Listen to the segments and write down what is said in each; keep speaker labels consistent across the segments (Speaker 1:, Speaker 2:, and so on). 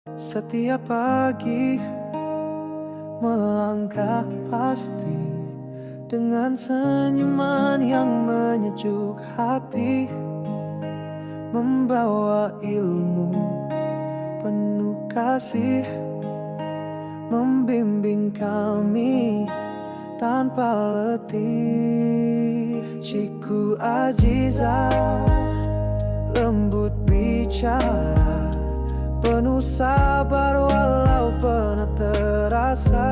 Speaker 1: Setiap pagi melangkah pasti dengan senyuman yang menyejuk hati, membawa ilmu penuh kasih, membimbing kami tanpa letih. Ciku Aziza lembut bicara, penuh sabar walau penat terasa.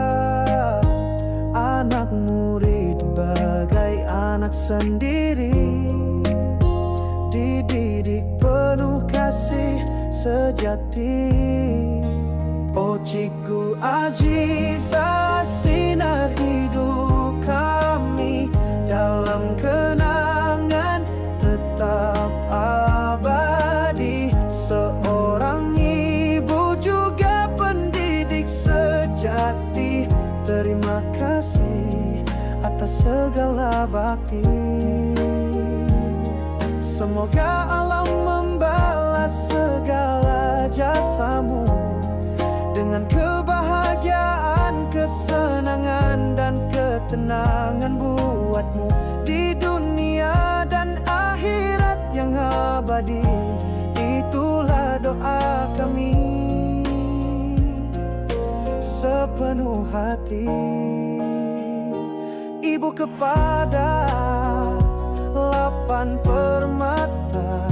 Speaker 1: Anak murid bagai anak sendiri, dididik penuh kasih sejati. Oh Ciku Aziza, sinar hidup kami, dalam kenangan tetap abadi. Seorang ibu juga pendidik sejati, terima kasih atas segala bakti. Semoga alam membalas segala jasamu dengan kebahagiaan, kesenangan, dan ketenangan buatmu di dunia dan akhirat yang abadi. Itulah doa kami sepenuh hati. Ibu kepada 8 permata,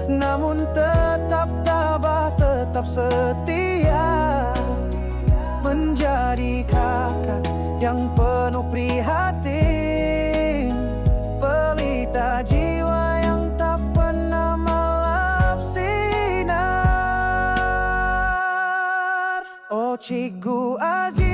Speaker 1: namun tetap tabah, tetap setia, menjadi kakak yang penuh prihatin, pelita jiwa yang tak pernah malap sinar. Oh Ciku Aziza,